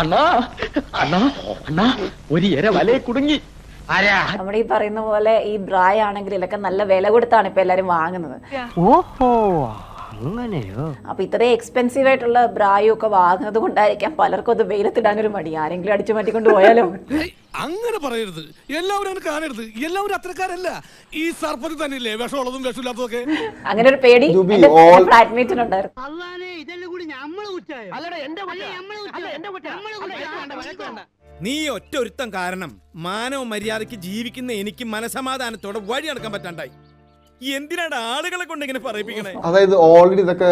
അണ്ണാ അണ്ണാ അണ്ണാ ഒരു ഇര വലയെ കുടുങ്ങി. നമ്മുടെ ഈ പറയുന്ന പോലെ ഈ ബ്രായ് ആണെങ്കിൽ ഇതൊക്കെ നല്ല വില കൊടുത്താണ് ഇപ്പൊ എല്ലാരും വാങ്ങുന്നത്. ഓഹോ അങ്ങനെയോ? അപ്പൊ ഇത്രയും എക്സ്പെൻസീവ് ആയിട്ടുള്ള ബ്രായും ഒക്കെ വാങ്ങുന്നത് കൊണ്ടായിരിക്കാം പലർക്കും അത് വെയിലത്തിടാനൊരു മടി. ആരെങ്കിലും അടിച്ചു മാറ്റിക്കൊണ്ട് പോയാലോ? അങ്ങനെ പറയരുത്, എല്ലാവരും അങ്ങനെ കാണരുത്. എല്ലാവരും അത്രക്കാരല്ല. ഈ സർപ്പത്തിൽ തന്നെയല്ലേ വിഷമുള്ളതും വിഷമില്ലാത്തതൊക്കെ. അങ്ങനെ ഒരു പേടി ഫ്ലാറ്റ്മേറ്റിനുണ്ടായിരുന്നു. നീ ഒറ്റ ഒരുത്തം കാരണം മാനവ മര്യാദക്ക് ജീവിക്കുന്ന എനിക്ക് മനസമാധാനത്തോടെ വഴി നടക്കാൻ പറ്റാണ്ടായി. എന്തിനാണ് ആളുകളെ കൊണ്ട് ഇങ്ങനെ പറയിപ്പിക്കണേ? അതായത് ഓൾറെഡി ഇതൊക്കെ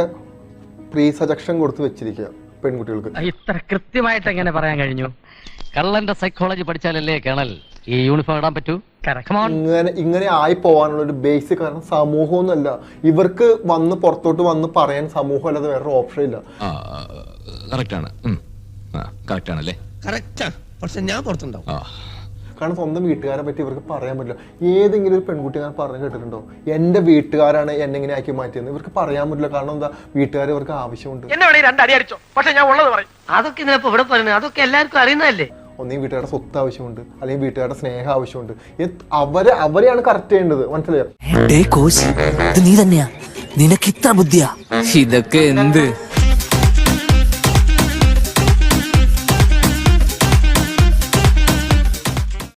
പ്രീ സജക്ഷൻ കൊടുത്ത് വെച്ചിരിക്കുക പെൺകുട്ടികൾക്ക്. ഇത്ര കൃത്യമായിട്ട് എങ്ങനെ പറയാൻ കഴിഞ്ഞു? കള്ളന്റെ സൈക്കോളജി പഠിച്ചാലല്ലേ കേണൽ ഈ യൂണിഫോം ഇടാൻ പറ്റൂ. ഇങ്ങനെ ആയി പോവാനുള്ള ഒരു ബേസിക് കാരണം സമൂഹമൊന്നുമല്ല. ഇവർക്ക് വന്ന് പുറത്തോട്ട് വന്ന് പറയാൻ സമൂഹം അല്ലാതെ വേറൊരു ഓപ്ഷൻ ഇല്ല. പക്ഷെ ഞാൻ പുറത്തുണ്ടാവും. കാരണം സ്വന്തം വീട്ടുകാരെ പറ്റി ഇവർക്ക് പറയാൻ പറ്റില്ല. ഏതെങ്കിലും ഒരു പെൺകുട്ടി ഞാൻ പറഞ്ഞു കേട്ടിട്ടുണ്ടോ എന്റെ വീട്ടുകാരാണ് എന്നെ ഇങ്ങനെ ആക്കി മാറ്റിയെന്ന്? ഇവർക്ക് പറയാൻ പറ്റില്ല. കാരണം എന്താ, വീട്ടുകാർ ഇവർക്ക് ആവശ്യമുണ്ട്. അതൊക്കെ ഇവിടെ പറയുന്നത് അതൊക്കെ എല്ലാവർക്കും അറിയുന്നതല്ലേ. ഒന്നീ വീട്ടുകാരുടെ സ്വത്ത് ആവശ്യമുണ്ട്, അല്ലെങ്കിൽ വീട്ടുകാരുടെ സ്നേഹം ആവശ്യമുണ്ട്. അവരെയാണ് കറക്റ്റ് ചെയ്യേണ്ടത്. മനസ്സിലായോ? നീ തന്നെയാ, നിനക്ക് ഇത്ര ബുദ്ധിയാ? ഇതൊക്കെ എന്ത്